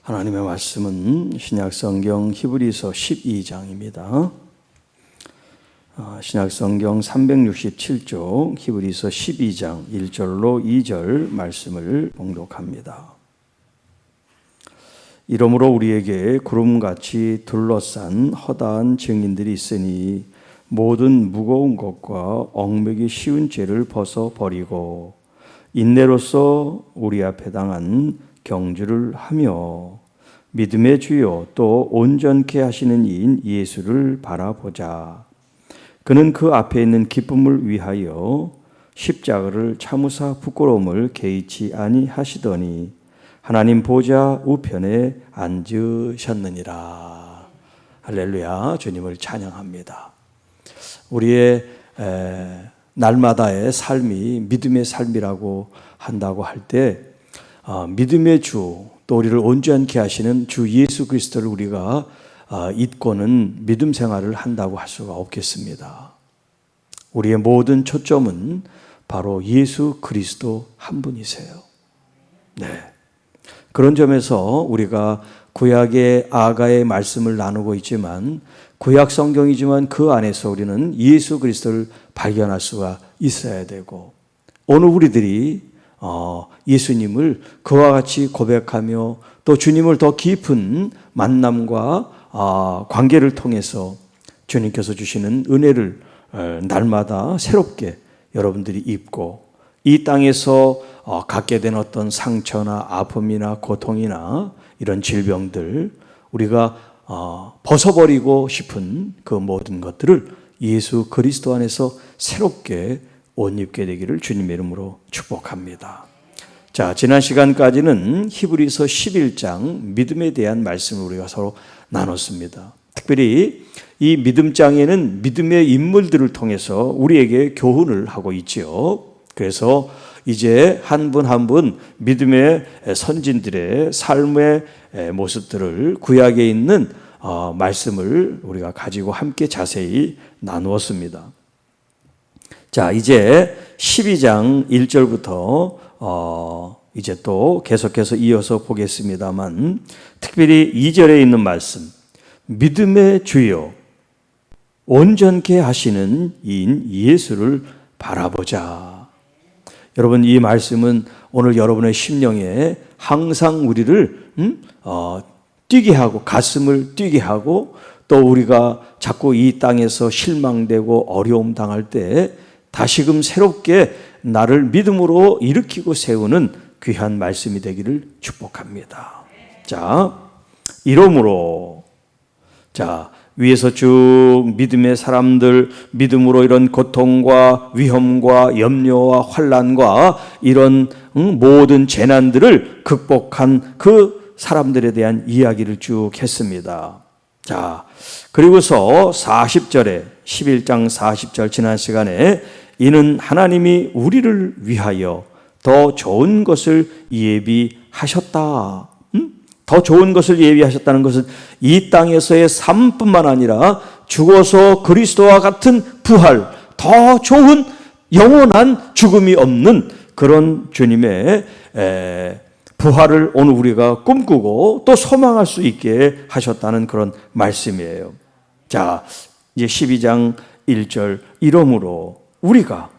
하나님의 말씀은 신약성경 히브리서 12장입니다. 신약성경 367쪽 히브리서 12장 1절로 2절 말씀을 봉독합니다. 이러므로 우리에게 구름같이 둘러싼 허다한 증인들이 있으니 모든 무거운 것과 얽매기 쉬운 죄를 벗어버리고 인내로서 우리 앞에 당한 경주를 하며 믿음의 주요 또 온전케 하시는 이인 예수를 바라보자. 그는 그 앞에 있는 기쁨을 위하여 십자가를 참으사 부끄러움을 개의치 아니하시더니 하나님 보좌 우편에 앉으셨느니라. 할렐루야. 주님을 찬양합니다. 우리의 날마다의 삶이 믿음의 삶이라고 한다고 할 때 믿음의 주, 또 우리를 온전케 하시는 주 예수 그리스도를 우리가 잊고는 믿음 생활을 한다고 할 수가 없겠습니다. 우리의 모든 초점은 바로 예수 그리스도 한 분이세요. 네. 그런 점에서 우리가 구약의 아가의 말씀을 나누고 있지만 구약 성경이지만 그 안에서 우리는 예수 그리스도를 발견할 수가 있어야 되고 오늘 우리들이 예수님을 그와 같이 고백하며 또 주님을 더 깊은 만남과 관계를 통해서 주님께서 주시는 은혜를 날마다 새롭게 여러분들이 입고 이 땅에서 갖게 된 어떤 상처나 아픔이나 고통이나 이런 질병들 우리가 벗어버리고 싶은 그 모든 것들을 예수 그리스도 안에서 새롭게 옷 입게 되기를 주님의 이름으로 축복합니다. 자, 지난 시간까지는 히브리서 11장 믿음에 대한 말씀을 우리가 서로 나눴습니다. 특별히 이 믿음장에는 믿음의 인물들을 통해서 우리에게 교훈을 하고 있지요. 그래서 이제 한 분 한 분 믿음의 선진들의 삶의 모습들을 구약에 있는 말씀을 우리가 가지고 함께 자세히 나누었습니다. 자, 이제 12장 1절부터 이제 또 계속해서 이어서 보겠습니다만 특별히 2절에 있는 말씀 믿음의 주요 온전케 하시는 이인 예수를 바라보자. 여러분 이 말씀은 오늘 여러분의 심령에 항상 우리를 뛰게 하고 가슴을 뛰게 하고 또 우리가 자꾸 이 땅에서 실망되고 어려움 당할 때 다시금 새롭게 나를 믿음으로 일으키고 세우는 귀한 말씀이 되기를 축복합니다. 자, 이러므로 자 위에서 쭉 믿음의 사람들 믿음으로 이런 고통과 위험과 염려와 환난과 이런 모든 재난들을 극복한 그 사람들에 대한 이야기를 쭉 했습니다. 자, 그리고서 40절에 11장 40절 지난 시간에 이는 하나님이 우리를 위하여 더 좋은 것을 예비하셨다. 더 좋은 것을 예비하셨다는 것은 이 땅에서의 삶뿐만 아니라 죽어서 그리스도와 같은 부활, 더 좋은 영원한 죽음이 없는 그런 주님의 부활을 오늘 우리가 꿈꾸고 또 소망할 수 있게 하셨다는 그런 말씀이에요. 자, 이제 12장 1절 이러므로 우리가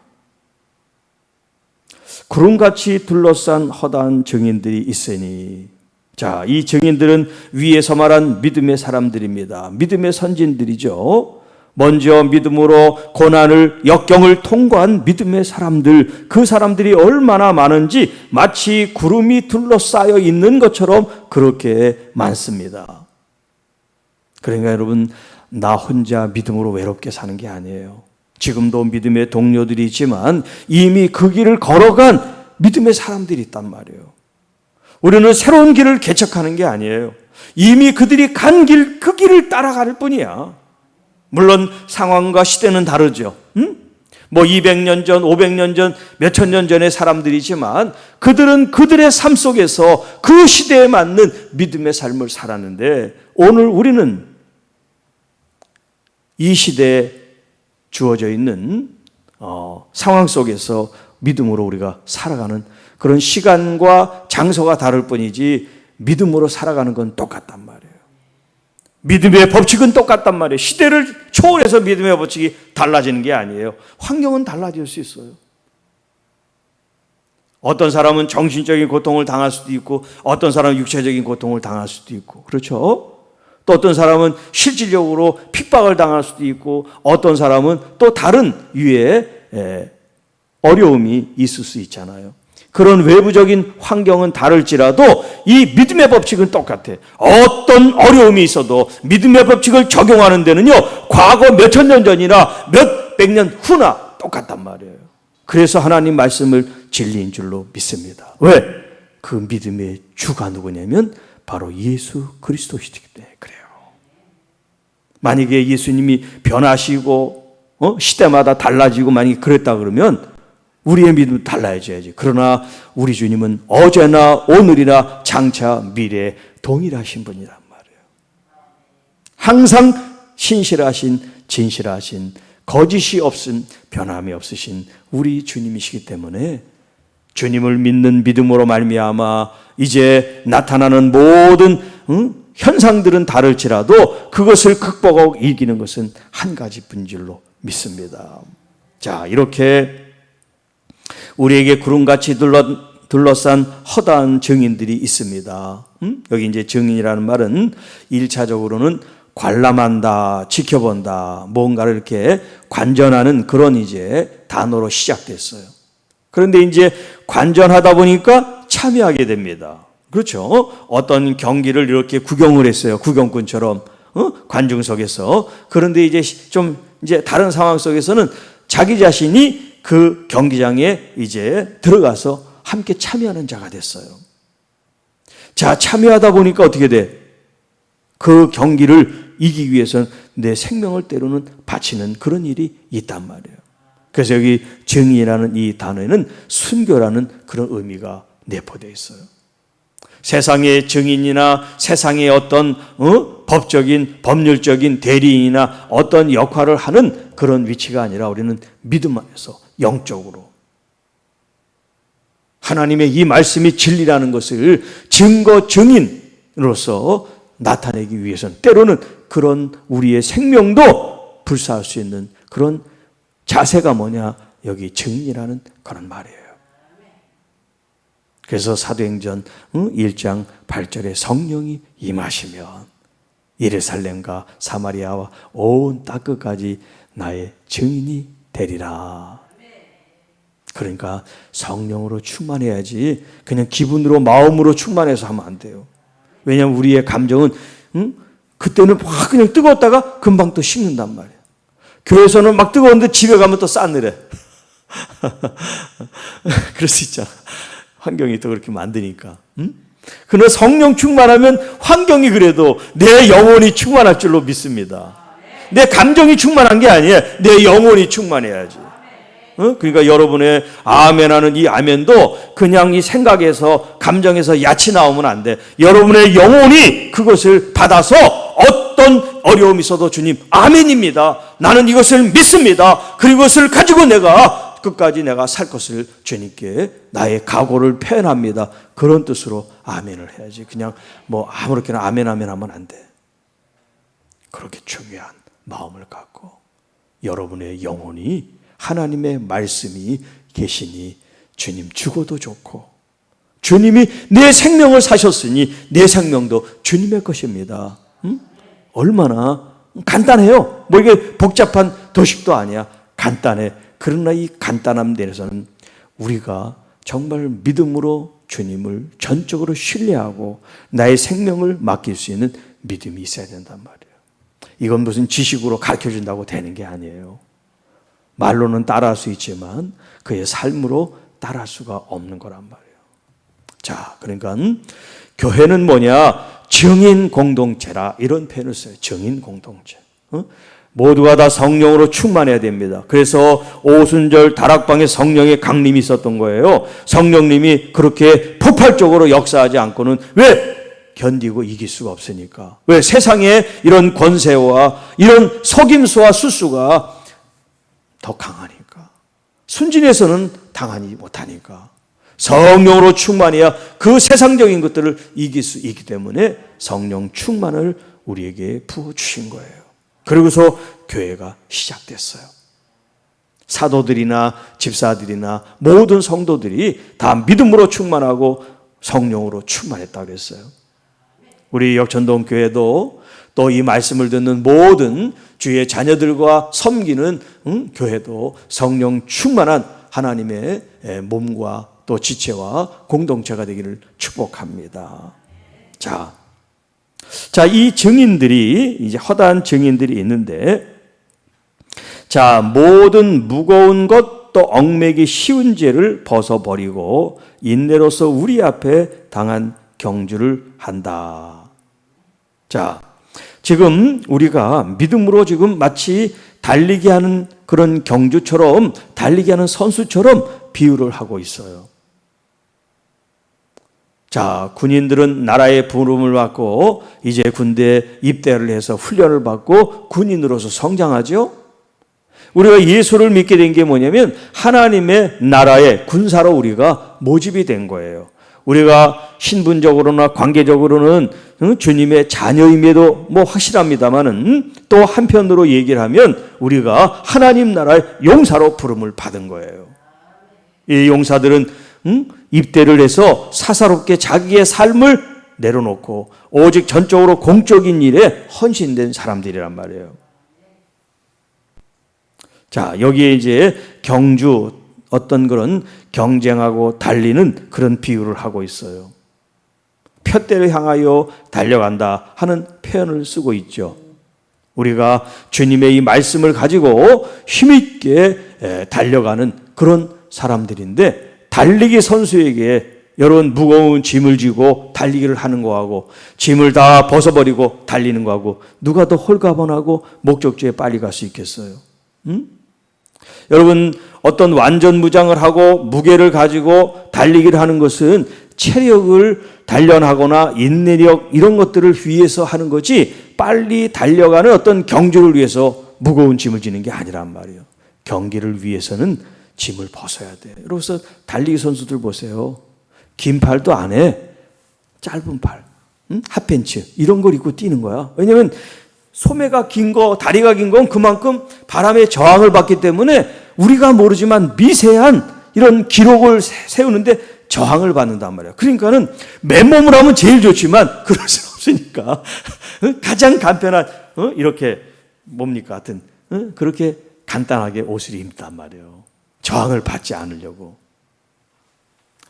구름같이 둘러싼 허다한 증인들이 있으니 자, 이 증인들은 위에서 말한 믿음의 사람들입니다. 믿음의 선진들이죠. 먼저 믿음으로 고난을 역경을 통과한 믿음의 사람들 그 사람들이 얼마나 많은지 마치 구름이 둘러싸여 있는 것처럼 그렇게 많습니다. 그러니까 여러분 나 혼자 믿음으로 외롭게 사는 게 아니에요. 지금도 믿음의 동료들이 있지만 이미 그 길을 걸어간 믿음의 사람들이 있단 말이에요. 우리는 새로운 길을 개척하는 게 아니에요. 이미 그들이 간 길, 그 길을 따라갈 뿐이야. 물론 상황과 시대는 다르죠. 뭐 200년 전, 500년 전, 몇천 년 전의 사람들이지만 그들은 그들의 삶 속에서 그 시대에 맞는 믿음의 삶을 살았는데 오늘 우리는 이 시대에 주어져 있는 상황 속에서 믿음으로 우리가 살아가는 그런 시간과 장소가 다를 뿐이지 믿음으로 살아가는 건 똑같단 말이에요. 믿음의 법칙은 똑같단 말이에요. 시대를 초월해서 믿음의 법칙이 달라지는 게 아니에요. 환경은 달라질 수 있어요. 어떤 사람은 정신적인 고통을 당할 수도 있고 어떤 사람은 육체적인 고통을 당할 수도 있고 그렇죠? 또 어떤 사람은 실질적으로 핍박을 당할 수도 있고 어떤 사람은 또 다른 유의 어려움이 있을 수 있잖아요. 그런 외부적인 환경은 다를지라도 이 믿음의 법칙은 똑같아. 어떤 어려움이 있어도 믿음의 법칙을 적용하는 데는요, 과거 몇천 년 전이나 몇 백 년 후나 똑같단 말이에요. 그래서 하나님 말씀을 진리인 줄로 믿습니다. 왜? 그 믿음의 주가 누구냐면 바로 예수 그리스도시기 때문에 그래요. 만약에 예수님이 변하시고 시대마다 달라지고 만약에 그랬다 그러면 우리의 믿음도 달라져야지. 그러나 우리 주님은 어제나 오늘이나 장차 미래에 동일하신 분이란 말이에요. 항상 신실하신, 진실하신, 거짓이 없음, 변함이 없으신 우리 주님이시기 때문에 주님을 믿는 믿음으로 말미암아 이제 나타나는 모든 현상들은 다를지라도 그것을 극복하고 이기는 것은 한 가지뿐인 줄로 믿습니다. 자, 이렇게 우리에게 구름같이 둘러싼 허다한 증인들이 있습니다. 여기 이제 증인이라는 말은 1차적으로는 관람한다, 지켜본다, 뭔가를 이렇게 관전하는 그런 이제 단어로 시작됐어요. 그런데 이제 관전하다 보니까 참여하게 됩니다. 그렇죠? 어떤 경기를 이렇게 구경을 했어요. 구경꾼처럼 관중석에서. 그런데 이제 좀 이제 다른 상황 속에서는 자기 자신이 그 경기장에 이제 들어가서 함께 참여하는 자가 됐어요. 자, 참여하다 보니까 어떻게 돼? 그 경기를 이기기 위해서는 내 생명을 때로는 바치는 그런 일이 있단 말이에요. 그래서 여기 증인이라는 이 단어에는 순교라는 그런 의미가 내포되어 있어요. 세상의 증인이나 세상의 어떤 법적인, 법률적인 대리인이나 어떤 역할을 하는 그런 위치가 아니라 우리는 믿음 안에서 영적으로 하나님의 이 말씀이 진리라는 것을 증거 증인으로서 나타내기 위해서는 때로는 그런 우리의 생명도 불사할 수 있는 그런 자세가 뭐냐? 여기 증인이라는 그런 말이에요. 그래서 사도행전 1장 8절에 성령이 임하시면 예루살렘과 사마리아와 온 땅 끝까지 나의 증인이 되리라. 그러니까 성령으로 충만해야지 그냥 기분으로 마음으로 충만해서 하면 안 돼요. 왜냐하면 우리의 감정은 그때는 막 그냥 뜨거웠다가 금방 또 식는단 말이에요. 교회에서는 막 뜨거운데 집에 가면 또 싸늘해. 그럴 수 있잖아. 환경이 또 그렇게 만드니까. 그러나 성령 충만하면 환경이 그래도 내 영혼이 충만할 줄로 믿습니다. 내 감정이 충만한 게 아니에요. 내 영혼이 충만해야지. 그러니까 여러분의 아멘하는 이 아멘도 그냥 이 생각에서 감정에서 야치 나오면 안 돼. 여러분의 영혼이 그것을 받아서 어떤 어려움이 있어도 주님 아멘입니다. 나는 이것을 믿습니다. 그리고 이것을 가지고 내가 끝까지 내가 살 것을 주님께 나의 각오를 표현합니다. 그런 뜻으로 아멘을 해야지. 그냥 뭐 아무렇게나 아멘 하면 안 돼. 그렇게 중요한 마음을 갖고 여러분의 영혼이 하나님의 말씀이 계시니 주님 죽어도 좋고 주님이 내 생명을 사셨으니 내 생명도 주님의 것입니다. 얼마나 간단해요. 뭐 이게 복잡한 도식도 아니야. 간단해. 그러나 이 간단함 내에서는 우리가 정말 믿음으로 주님을 전적으로 신뢰하고 나의 생명을 맡길 수 있는 믿음이 있어야 된단 말이에요. 이건 무슨 지식으로 가르쳐준다고 되는 게 아니에요. 말로는 따라할 수 있지만 그의 삶으로 따라할 수가 없는 거란 말이에요. 자, 그러니까 교회는 뭐냐? 증인 공동체라 이런 표현을 써요. 증인 공동체. 모두가 다 성령으로 충만해야 됩니다. 그래서 오순절 다락방에 성령의 강림이 있었던 거예요. 성령님이 그렇게 폭발적으로 역사하지 않고는 왜 견디고 이길 수가 없으니까. 왜 세상에 이런 권세와 이런 속임수와 수수가 더 강하니까. 순진해서는 당하지 못하니까. 성령으로 충만해야 그 세상적인 것들을 이길 수 있기 때문에 성령 충만을 우리에게 부어주신 거예요. 그리고서 교회가 시작됐어요. 사도들이나 집사들이나 모든 성도들이 다 믿음으로 충만하고 성령으로 충만했다고 그랬어요. 우리 역천동 교회도 또 이 말씀을 듣는 모든 주의 자녀들과 섬기는 교회도 성령 충만한 하나님의 몸과 또 지체와 공동체가 되기를 축복합니다. 자, 이 증인들이 이제 허다한 증인들이 있는데, 자, 모든 무거운 것 또 얽매기 쉬운 죄를 벗어버리고 인내로서 우리 앞에 당한 경주를 한다. 자, 지금 우리가 믿음으로 지금 마치 달리기 하는 그런 경주처럼, 달리기 하는 선수처럼 비유를 하고 있어요. 자, 군인들은 나라의 부름을 받고 이제 군대에 입대를 해서 훈련을 받고 군인으로서 성장하죠. 우리가 예수를 믿게 된 게 뭐냐면 하나님의 나라의 군사로 우리가 모집이 된 거예요. 우리가 신분적으로나 관계적으로는 주님의 자녀임에도 뭐 확실합니다만은 또 한편으로 얘기를 하면 우리가 하나님 나라의 용사로 부름을 받은 거예요. 이 용사들은 입대를 해서 사사롭게 자기의 삶을 내려놓고 오직 전적으로 공적인 일에 헌신된 사람들이란 말이에요. 자, 여기에 이제 경주, 어떤 그런 경쟁하고 달리는 그런 비유를 하고 있어요. 푯대를 향하여 달려간다 하는 표현을 쓰고 있죠. 우리가 주님의 이 말씀을 가지고 힘있게 달려가는 그런 사람들인데, 달리기 선수에게 여러분 무거운 짐을 지고 달리기를 하는 거하고 짐을 다 벗어버리고 달리는 거하고 누가 더 홀가분하고 목적지에 빨리 갈 수 있겠어요? 여러분, 어떤 완전 무장을 하고 무게를 가지고 달리기를 하는 것은 체력을 단련하거나 인내력 이런 것들을 위해서 하는 거지 빨리 달려가는 어떤 경주를 위해서 무거운 짐을 지는 게 아니란 말이에요. 경기를 위해서는 짐을 벗어야 돼. 그래서 달리기 선수들 보세요. 긴 팔도 안 해. 짧은 팔, 핫팬츠 이런 걸 입고 뛰는 거야. 왜냐하면 소매가 긴 거, 다리가 긴 건 그만큼 바람의 저항을 받기 때문에 우리가 모르지만 미세한 이런 기록을 세우는데 저항을 받는단 말이에요. 그러니까는 맨몸으로 하면 제일 좋지만 그럴 수 없으니까 가장 간편한 이렇게 뭡니까 하여튼 그렇게 간단하게 옷을 입단 말이에요. 저항을 받지 않으려고.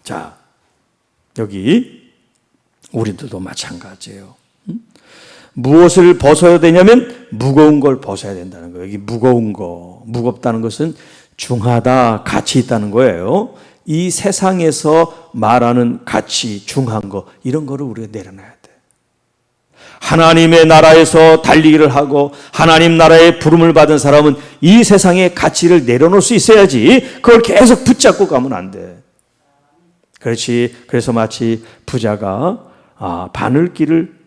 자, 여기 우리들도 마찬가지예요. 무엇을 벗어야 되냐면 무거운 걸 벗어야 된다는 거예요. 여기 무거운 거, 무겁다는 것은 중하다, 가치 있다는 거예요. 이 세상에서 말하는 가치, 중한 거 이런 거를 우리가 내려놔야 돼. 하나님의 나라에서 달리기를 하고 하나님 나라의 부름을 받은 사람은 이 세상의 가치를 내려놓을 수 있어야지 그걸 계속 붙잡고 가면 안 돼. 그렇지. 그래서 마치 부자가 바늘길을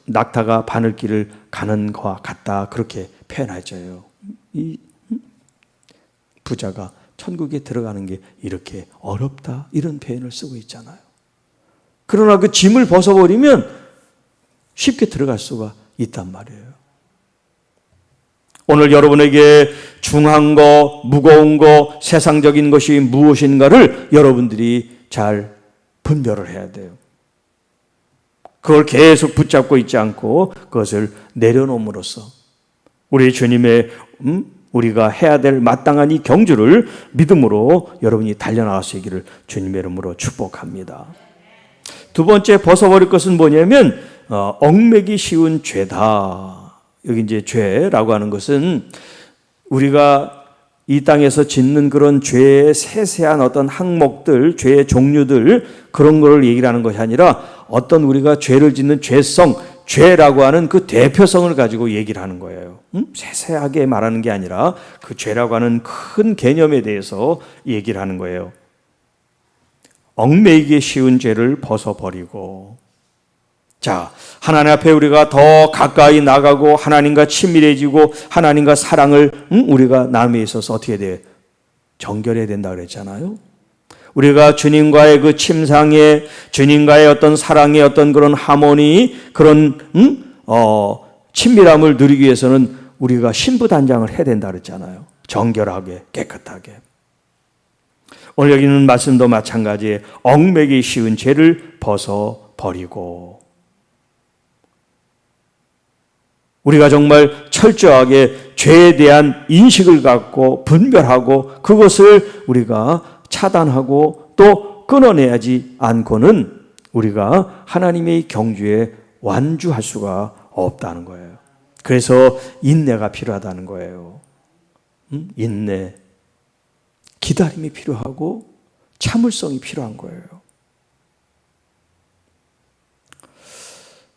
낙타가 바늘길을 가는 것과 같다 그렇게 표현하죠. 이 부자가 천국에 들어가는 게 이렇게 어렵다 이런 표현을 쓰고 있잖아요. 그러나 그 짐을 벗어버리면 쉽게 들어갈 수가 있단 말이에요. 오늘 여러분에게 중한 거, 무거운 거, 세상적인 것이 무엇인가를 여러분들이 잘 분별을 해야 돼요. 그걸 계속 붙잡고 있지 않고 그것을 내려놓음으로써 우리 주님의 우리가 해야 될 마땅한 이 경주를 믿음으로 여러분이 달려나갈 수 있기를 주님의 이름으로 축복합니다. 두 번째 벗어버릴 것은 뭐냐면 얽매기 쉬운 죄다. 여기 이제 죄라고 하는 것은 우리가 이 땅에서 짓는 그런 죄의 세세한 어떤 항목들, 죄의 종류들 그런 걸 얘기를 하는 것이 아니라 어떤 우리가 죄를 짓는 죄성, 죄라고 하는 그 대표성을 가지고 얘기를 하는 거예요. 세세하게 말하는 게 아니라 그 죄라고 하는 큰 개념에 대해서 얘기를 하는 거예요. 얽매이기 쉬운 죄를 벗어버리고, 자, 하나님 앞에 우리가 더 가까이 나가고 하나님과 친밀해지고 하나님과 사랑을 우리가 나눔에 있어서 어떻게 돼? 정결해야 된다 그랬잖아요. 우리가 주님과의 그 침상에, 주님과의 어떤 사랑의 어떤 그런 하모니, 그런 친밀함을 누리기 위해서는 우리가 신부단장을 해야 된다 그랬잖아요. 정결하게, 깨끗하게. 오늘 여기 있는 말씀도 마찬가지에 얽매기 쉬운 죄를 벗어버리고, 우리가 정말 철저하게 죄에 대한 인식을 갖고 분별하고 그것을 우리가 차단하고 또 끊어내야지 않고는 우리가 하나님의 경주에 완주할 수가 없다는 거예요. 그래서 인내가 필요하다는 거예요. 인내, 기다림이 필요하고 참을성이 필요한 거예요.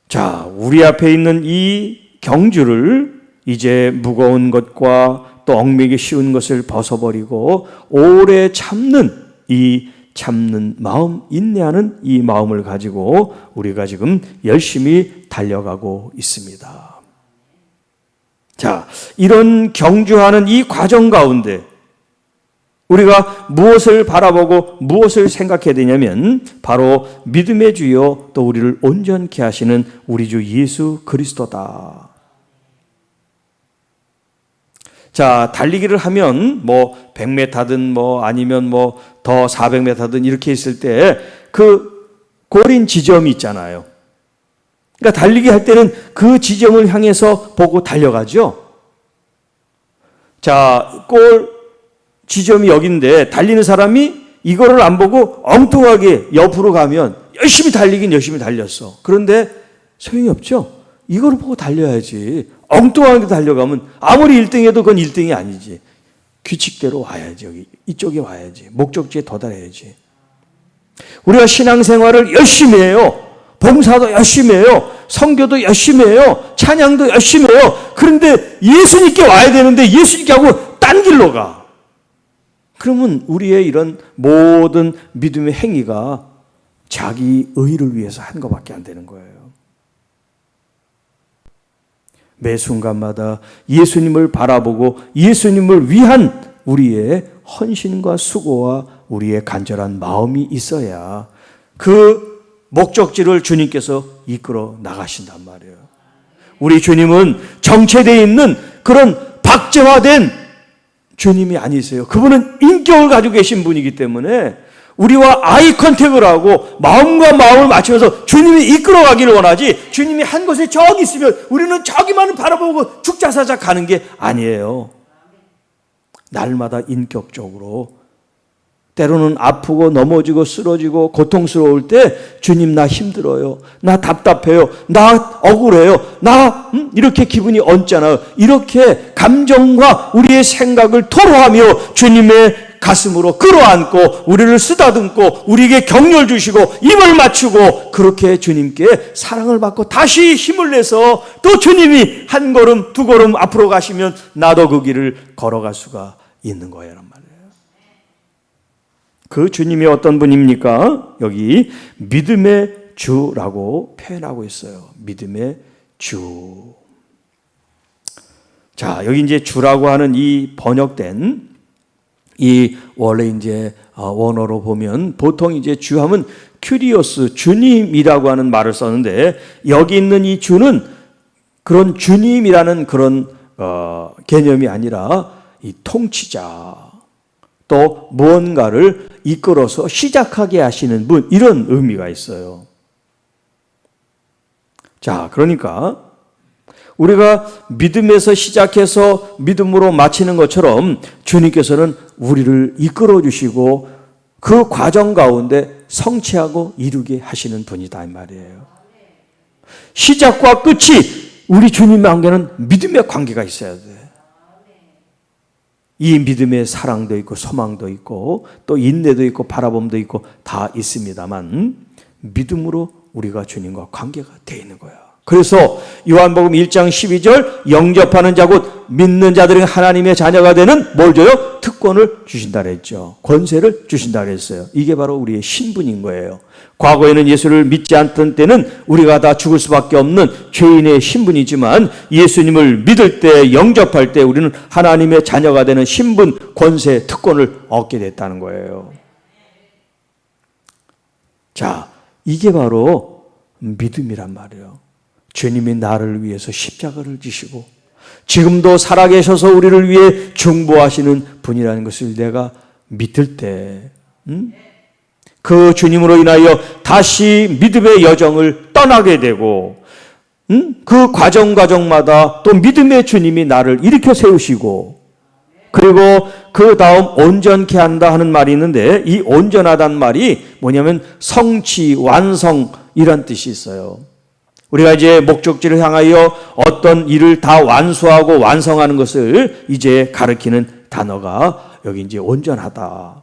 자, 우리 앞에 있는 이 경주를 이제 무거운 것과 또 얽매기 쉬운 것을 벗어버리고 오래 참는 이 참는 마음, 인내하는 이 마음을 가지고 우리가 지금 열심히 달려가고 있습니다. 자, 이런 경주하는 이 과정 가운데 우리가 무엇을 바라보고 무엇을 생각해야 되냐면 바로 믿음의 주요 또 우리를 온전케 하시는 우리 주 예수 그리스도다. 자, 달리기를 하면 100m든 아니면 더 400m든 이렇게 있을 때 그 골인 지점이 있잖아요. 그러니까 달리기 할 때는 그 지점을 향해서 보고 달려가죠. 자, 골 지점이 여기인데 달리는 사람이 이거를 안 보고 엉뚱하게 옆으로 가면 열심히 달리긴 열심히 달렸어. 그런데 소용이 없죠. 이거를 보고 달려야지. 엉뚱하게 달려가면 아무리 1등해도 그건 1등이 아니지. 규칙대로 와야지. 여기 이쪽에 와야지. 목적지에 도달해야지. 우리가 신앙생활을 열심히 해요. 봉사도 열심히 해요. 선교도 열심히 해요. 찬양도 열심히 해요. 그런데 예수님께 와야 되는데 예수님께 하고 딴 길로 가. 그러면 우리의 이런 모든 믿음의 행위가 자기 의를 위해서 한 것밖에 안 되는 거예요. 매 순간마다 예수님을 바라보고 예수님을 위한 우리의 헌신과 수고와 우리의 간절한 마음이 있어야 그 목적지를 주님께서 이끌어 나가신단 말이에요. 우리 주님은 정체되어 있는 그런 박제화된 주님이 아니세요. 그분은 인격을 가지고 계신 분이기 때문에 우리와 아이 컨택을 하고 마음과 마음을 맞추면서 주님이 이끌어가기를 원하지, 주님이 한 곳에 저기 있으면 우리는 저기만을 바라보고 죽자사자 가는 게 아니에요. 날마다 인격적으로 때로는 아프고 넘어지고 쓰러지고 고통스러울 때 주님 나 힘들어요. 나 답답해요. 나 억울해요. 나 이렇게 기분이 언짢아요. 이렇게 감정과 우리의 생각을 토로하며 주님의 가슴으로 끌어안고 우리를 쓰다듬고 우리에게 격려를 주시고 입을 맞추고 그렇게 주님께 사랑을 받고 다시 힘을 내서 또 주님이 한 걸음 두 걸음 앞으로 가시면 나도 그 길을 걸어갈 수가 있는 거예요. 그 주님이 어떤 분입니까? 여기 믿음의 주라고 표현하고 있어요. 믿음의 주. 자, 여기 이제 주라고 하는 이 번역된 이 원래 이제 원어로 보면 보통 이제 주하면 큐리오스, 주님이라고 하는 말을 썼는데 여기 있는 이 주는 그런 주님이라는 그런 개념이 아니라 이 통치자, 또 무언가를 이끌어서 시작하게 하시는 분, 이런 의미가 있어요. 자, 그러니까 우리가 믿음에서 시작해서 믿음으로 마치는 것처럼 주님께서는 우리를 이끌어 주시고 그 과정 가운데 성취하고 이루게 하시는 분이다 이 말이에요. 시작과 끝이 우리 주님의 관계는 믿음의 관계가 있어야 돼. 이 믿음의 사랑도 있고 소망도 있고 또 인내도 있고 바라봄도 있고 다 있습니다만 믿음으로 우리가 주님과 관계가 되어 있는 거야. 그래서 요한복음 1장 12절 영접하는 자 곧 믿는 자들은 하나님의 자녀가 되는 뭘 줘요? 특권을 주신다 그랬죠. 권세를 주신다 그랬어요. 이게 바로 우리의 신분인 거예요. 과거에는 예수를 믿지 않던 때는 우리가 다 죽을 수밖에 없는 죄인의 신분이지만 예수님을 믿을 때, 영접할 때 우리는 하나님의 자녀가 되는 신분, 권세, 특권을 얻게 됐다는 거예요. 자, 이게 바로 믿음이란 말이에요. 주님이 나를 위해서 십자가를 지시고 지금도 살아계셔서 우리를 위해 중보하시는 분이라는 것을 내가 믿을 때, 그 주님으로 인하여 다시 믿음의 여정을 떠나게 되고, 그 과정마다 또 믿음의 주님이 나를 일으켜 세우시고, 그리고 그 다음 온전케 한다 하는 말이 있는데, 이 온전하다는 말이 뭐냐면 성취, 완성 이란 뜻이 있어요. 우리가 이제 목적지를 향하여 어떤 일을 다 완수하고 완성하는 것을 이제 가리키는 단어가 여기 이제 온전하다.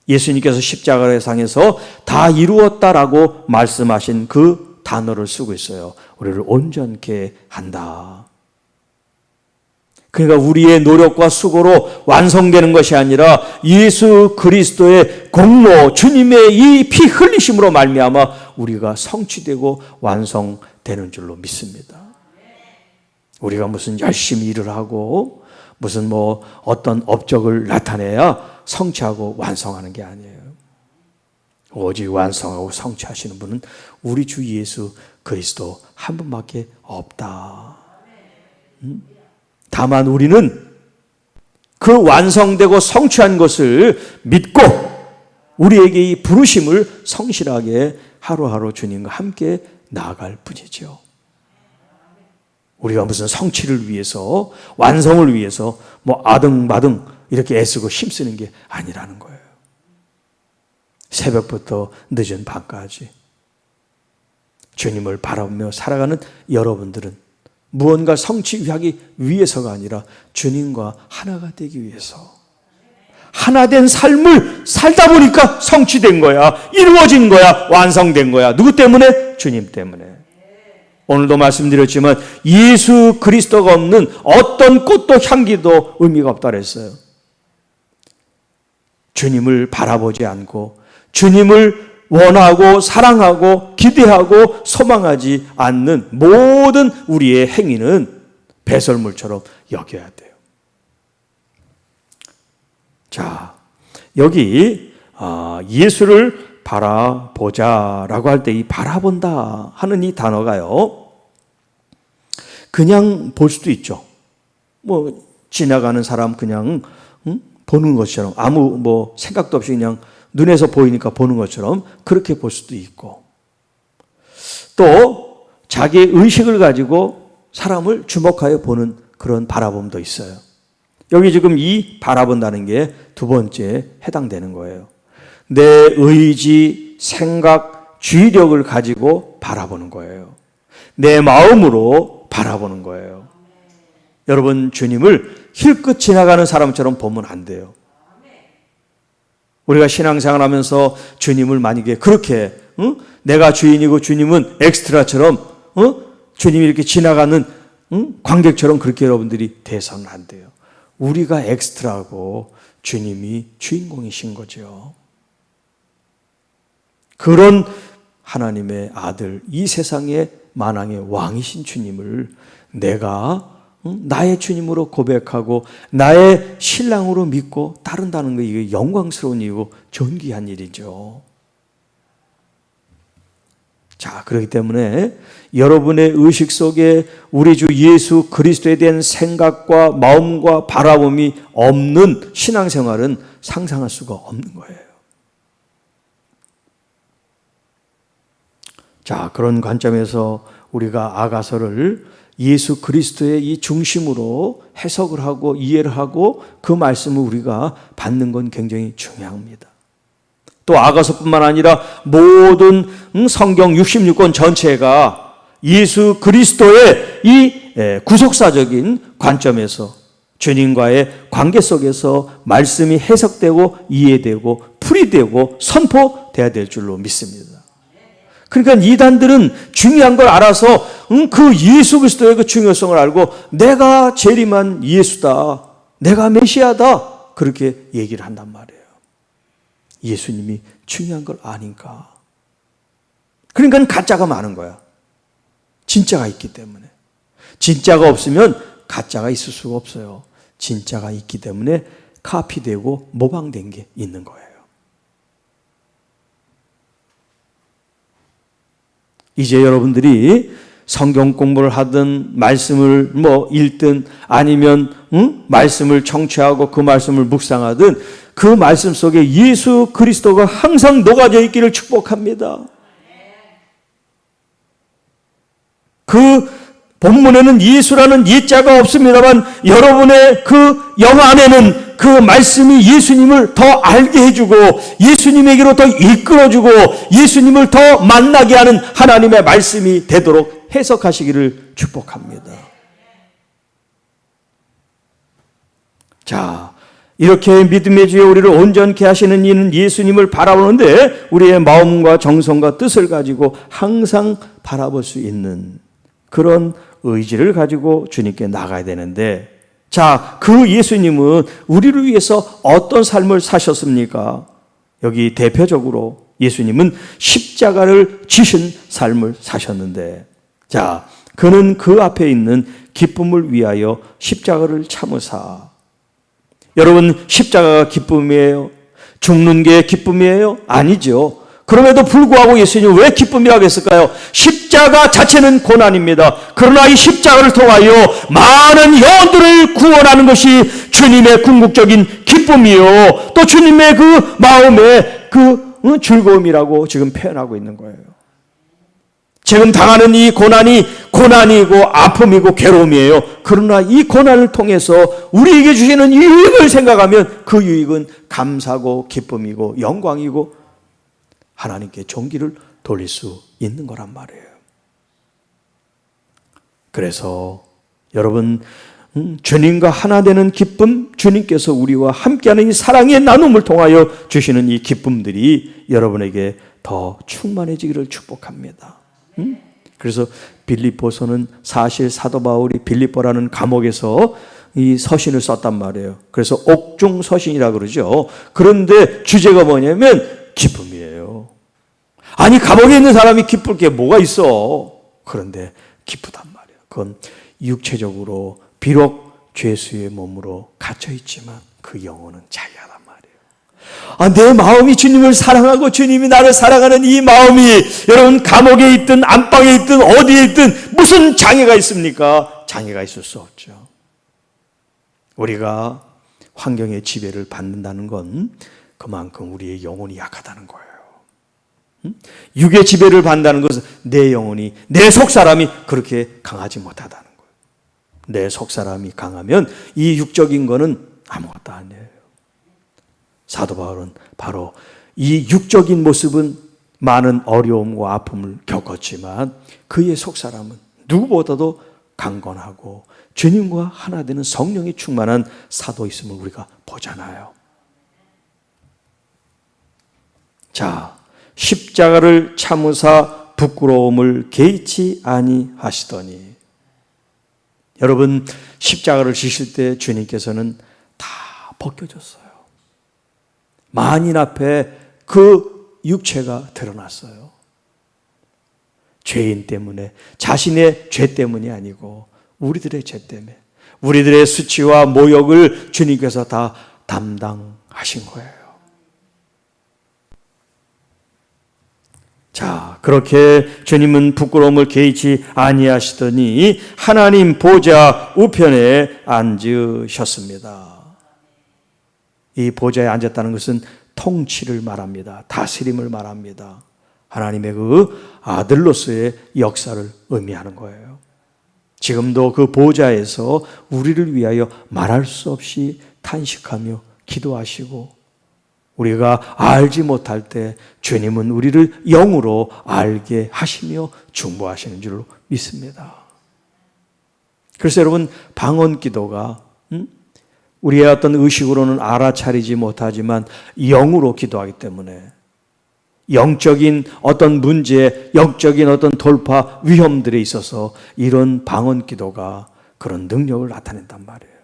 예수님께서 십자가의 상에서 다 이루었다라고 말씀하신 그 단어를 쓰고 있어요. 우리를 온전케 한다. 그러니까 우리의 노력과 수고로 완성되는 것이 아니라 예수 그리스도의 공로, 주님의 이 피 흘리심으로 말미암아 우리가 성취되고 완성되는 줄로 믿습니다. 우리가 무슨 열심히 일을 하고 무슨 어떤 업적을 나타내야 성취하고 완성하는 게 아니에요. 오직 완성하고 성취하시는 분은 우리 주 예수 그리스도 한 분밖에 없다. 다만 우리는 그 완성되고 성취한 것을 믿고 우리에게 이 부르심을 성실하게 하루하루 주님과 함께 나아갈 뿐이죠. 우리가 무슨 성취를 위해서, 완성을 위해서 아등바등 이렇게 애쓰고 힘쓰는 게 아니라는 거예요. 새벽부터 늦은 밤까지 주님을 바라보며 살아가는 여러분들은 무언가 성취하기 위해서가 아니라 주님과 하나가 되기 위해서, 하나된 삶을 살다 보니까 성취된 거야, 이루어진 거야, 완성된 거야. 누구 때문에? 주님 때문에. 오늘도 말씀드렸지만 예수 그리스도가 없는 어떤 꽃도 향기도 의미가 없다 그랬어요. 주님을 바라보지 않고 주님을 원하고 사랑하고 기대하고 소망하지 않는 모든 우리의 행위는 배설물처럼 여겨야 돼요. 자, 여기 예수를 바라보자라고 할 때 이 바라본다 하는 이 단어가요, 그냥 볼 수도 있죠. 지나가는 사람 그냥 보는 것처럼 아무 생각도 없이 그냥 눈에서 보이니까 보는 것처럼 그렇게 볼 수도 있고, 또 자기의 의식을 가지고 사람을 주목하여 보는 그런 바라봄도 있어요. 여기 지금 이 바라본다는 게 두 번째 해당되는 거예요. 내 의지, 생각, 주의력을 가지고 바라보는 거예요. 내 마음으로 바라보는 거예요. 여러분, 주님을 힐끗 지나가는 사람처럼 보면 안 돼요. 우리가 신앙생활 하면서 주님을 만약에 그렇게 내가 주인이고 주님은 엑스트라처럼 주님이 이렇게 지나가는 관객처럼 그렇게 여러분들이 돼서는 안 돼요. 우리가 엑스트라고 주님이 주인공이신 거죠. 그런 하나님의 아들, 이 세상의 만왕의 왕이신 주님을 내가 나의 주님으로 고백하고 나의 신랑으로 믿고 따른다는 거, 이게 영광스러운 일이고 존귀한 일이죠. 자, 그렇기 때문에 여러분의 의식 속에 우리 주 예수 그리스도에 대한 생각과 마음과 바라봄이 없는 신앙생활은 상상할 수가 없는 거예요. 자, 그런 관점에서 우리가 아가서를 예수 그리스도의 이 중심으로 해석을 하고 이해를 하고 그 말씀을 우리가 받는 건 굉장히 중요합니다. 또 아가서뿐만 아니라 모든 성경 66권 전체가 예수 그리스도의 이 구속사적인 관점에서 주님과의 관계 속에서 말씀이 해석되고 이해되고 풀이되고 선포돼야 될 줄로 믿습니다. 그러니까 이단들은 중요한 걸 알아서 그 예수 그리스도의 그 중요성을 알고 내가 재림한 예수다, 내가 메시아다, 그렇게 얘기를 한단 말이에요. 예수님이 중요한 걸 아니까. 그러니까 가짜가 많은 거야. 진짜가 있기 때문에. 진짜가 없으면 가짜가 있을 수가 없어요. 진짜가 있기 때문에 카피되고 모방된 게 있는 거예요. 이제 여러분들이 성경 공부를 하든 말씀을 읽든 아니면 말씀을 청취하고 그 말씀을 묵상하든 그 말씀 속에 예수 그리스도가 항상 녹아져 있기를 축복합니다. 그 본문에는 예수라는 예자가 없습니다만 여러분의 그 영 안에는 그 말씀이 예수님을 더 알게 해주고 예수님에게로 더 이끌어주고 예수님을 더 만나게 하는 하나님의 말씀이 되도록 해석하시기를 축복합니다. 자, 이렇게 믿음의 주에 우리를 온전케 하시는 이는 예수님을 바라보는데 우리의 마음과 정성과 뜻을 가지고 항상 바라볼 수 있는 그런 의지를 가지고 주님께 나가야 되는데, 자, 그 예수님은 우리를 위해서 어떤 삶을 사셨습니까? 여기 대표적으로 예수님은 십자가를 지신 삶을 사셨는데, 자, 그는 그 앞에 있는 기쁨을 위하여 십자가를 참으사. 여러분, 십자가가 기쁨이에요? 죽는 게 기쁨이에요? 아니죠. 그럼에도 불구하고 예수님은 왜 기쁨이라고 했을까요? 십자가 자체는 고난입니다. 그러나 이 십자가를 통하여 많은 영혼들을 구원하는 것이 주님의 궁극적인 기쁨이요, 또 주님의 그 마음의 그 즐거움이라고 지금 표현하고 있는 거예요. 지금 당하는 이 고난이 고난이고 아픔이고 괴로움이에요. 그러나 이 고난을 통해서 우리에게 주시는 유익을 생각하면 그 유익은 감사고 기쁨이고 영광이고 하나님께 존귀를 돌릴 수 있는 거란 말이에요. 그래서 여러분, 주님과 하나 되는 기쁨, 주님께서 우리와 함께하는 이 사랑의 나눔을 통하여 주시는 이 기쁨들이 여러분에게 더 충만해지기를 축복합니다. 그래서 빌립보서는 사실 사도 바울이 빌립보라는 감옥에서 이 서신을 썼단 말이에요. 그래서 옥중 서신이라 그러죠. 그런데 주제가 뭐냐면 기쁨이에요. 아니, 감옥에 있는 사람이 기쁠 게 뭐가 있어? 그런데 기쁘단 말이에요. 그건 육체적으로 비록 죄수의 몸으로 갇혀 있지만 그 영혼은 자유하단 말이에요. 내 마음이 주님을 사랑하고 주님이 나를 사랑하는 이 마음이, 여러분, 감옥에 있든 안방에 있든 어디에 있든 무슨 장애가 있습니까? 장애가 있을 수 없죠. 우리가 환경의 지배를 받는다는 건 그만큼 우리의 영혼이 약하다는 거예요. 육의 지배를 받는다는 것은 내 영혼이, 내 속사람이 그렇게 강하지 못하다는 거예요. 내 속사람이 강하면 이 육적인 거는 아무것도 아니에요. 사도 바울은 바로 이 육적인 모습은 많은 어려움과 아픔을 겪었지만 그의 속사람은 누구보다도 강건하고 주님과 하나 되는 성령이 충만한 사도있음을 우리가 보잖아요. 자, 십자가를 참으사 부끄러움을 개의치 아니하시더니. 여러분, 십자가를 지실 때 주님께서는 다 벗겨졌어요. 만인 앞에 그 육체가 드러났어요. 죄인 때문에, 자신의 죄 때문이 아니고 우리들의 죄 때문에, 우리들의 수치와 모욕을 주님께서 다 담당하신 거예요. 자, 그렇게 주님은 부끄러움을 개의치 아니하시더니 하나님 보좌 우편에 앉으셨습니다. 이 보좌에 앉았다는 것은 통치를 말합니다. 다스림을 말합니다. 하나님의 그 아들로서의 역사를 의미하는 거예요. 지금도 그 보좌에서 우리를 위하여 말할 수 없이 탄식하며 기도하시고, 우리가 알지 못할 때 주님은 우리를 영으로 알게 하시며 중보하시는 줄로 믿습니다. 그래서 여러분, 방언 기도가 우리의 어떤 의식으로는 알아차리지 못하지만 영으로 기도하기 때문에 영적인 어떤 문제, 영적인 어떤 돌파 위험들에 있어서 이런 방언 기도가 그런 능력을 나타낸단 말이에요.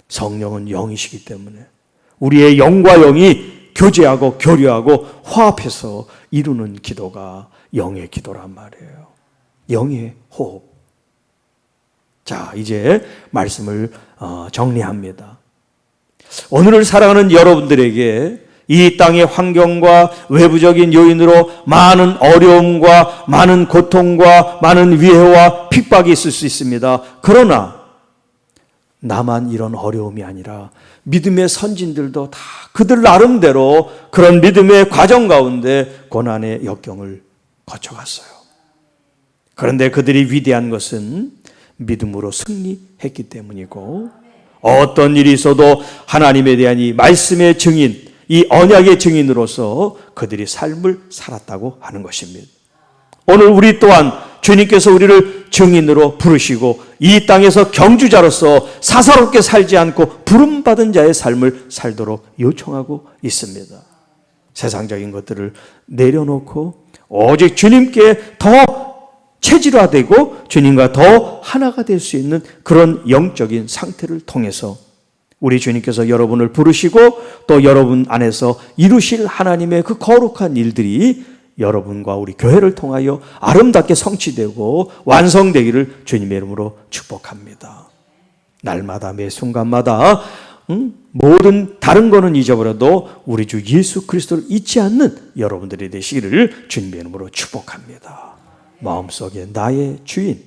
성령은 영이시기 때문에 우리의 영과 영이 교제하고 교류하고 화합해서 이루는 기도가 영의 기도란 말이에요. 영의 호흡. 자, 이제 말씀을 정리합니다. 오늘을 살아가는 여러분들에게 이 땅의 환경과 외부적인 요인으로 많은 어려움과 많은 고통과 많은 위해와 핍박이 있을 수 있습니다. 그러나 나만 이런 어려움이 아니라 믿음의 선진들도 다 그들 나름대로 그런 믿음의 과정 가운데 고난의 역경을 거쳐갔어요. 그런데 그들이 위대한 것은 믿음으로 승리했기 때문이고, 어떤 일이 있어도 하나님에 대한 이 말씀의 증인, 이 언약의 증인으로서 그들이 삶을 살았다고 하는 것입니다. 오늘 우리 또한 주님께서 우리를 증인으로 부르시고 이 땅에서 경주자로서 사사롭게 살지 않고 부름받은 자의 삶을 살도록 요청하고 있습니다. 세상적인 것들을 내려놓고 오직 주님께 더 체질화되고 주님과 더 하나가 될 수 있는 그런 영적인 상태를 통해서 우리 주님께서 여러분을 부르시고 또 여러분 안에서 이루실 하나님의 그 거룩한 일들이 여러분과 우리 교회를 통하여 아름답게 성취되고 완성되기를 주님의 이름으로 축복합니다. 날마다 매 순간마다 모든 다른 거는 잊어버려도 우리 주 예수 그리스도를 잊지 않는 여러분들이 되시기를 주님의 이름으로 축복합니다. 마음속에 나의 주인,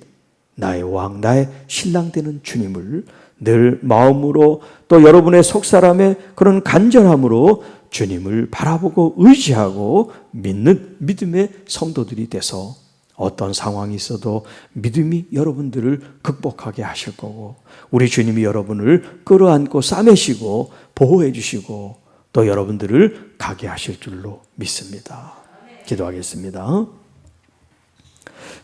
나의 왕, 나의 신랑 되는 주님을 늘 마음으로 또 여러분의 속사람의 그런 간절함으로 주님을 바라보고 의지하고 믿는 믿음의 성도들이 돼서 어떤 상황이 있어도 믿음이 여러분들을 극복하게 하실 거고 우리 주님이 여러분을 끌어안고 싸매시고 보호해 주시고 또 여러분들을 가게 하실 줄로 믿습니다. 기도하겠습니다.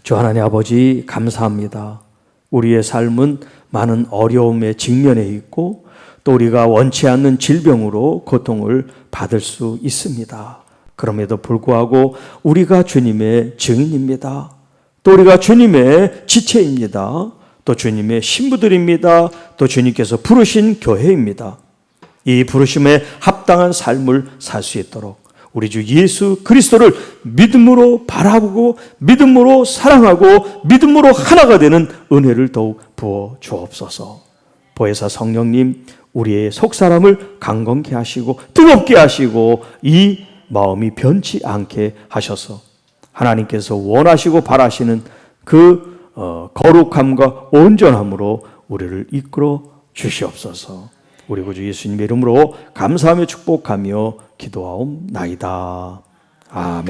주 하나님 아버지 감사합니다. 우리의 삶은 많은 어려움에 직면해 있고 또 우리가 원치 않는 질병으로 고통을 받을 수 있습니다. 그럼에도 불구하고 우리가 주님의 증인입니다. 또 우리가 주님의 지체입니다. 또 주님의 신부들입니다. 또 주님께서 부르신 교회입니다. 이 부르심에 합당한 삶을 살 수 있도록 우리 주 예수 그리스도를 믿음으로 바라보고 믿음으로 사랑하고 믿음으로 하나가 되는 은혜를 더욱 부어 주옵소서. 보혜사 성령님, 우리의 속사람을 강건케 하시고 뜨겁게 하시고 이 마음이 변치 않게 하셔서 하나님께서 원하시고 바라시는 그 거룩함과 온전함으로 우리를 이끌어 주시옵소서. 우리 구주 예수님의 이름으로 감사하며 축복하며 기도하옵나이다. 아멘.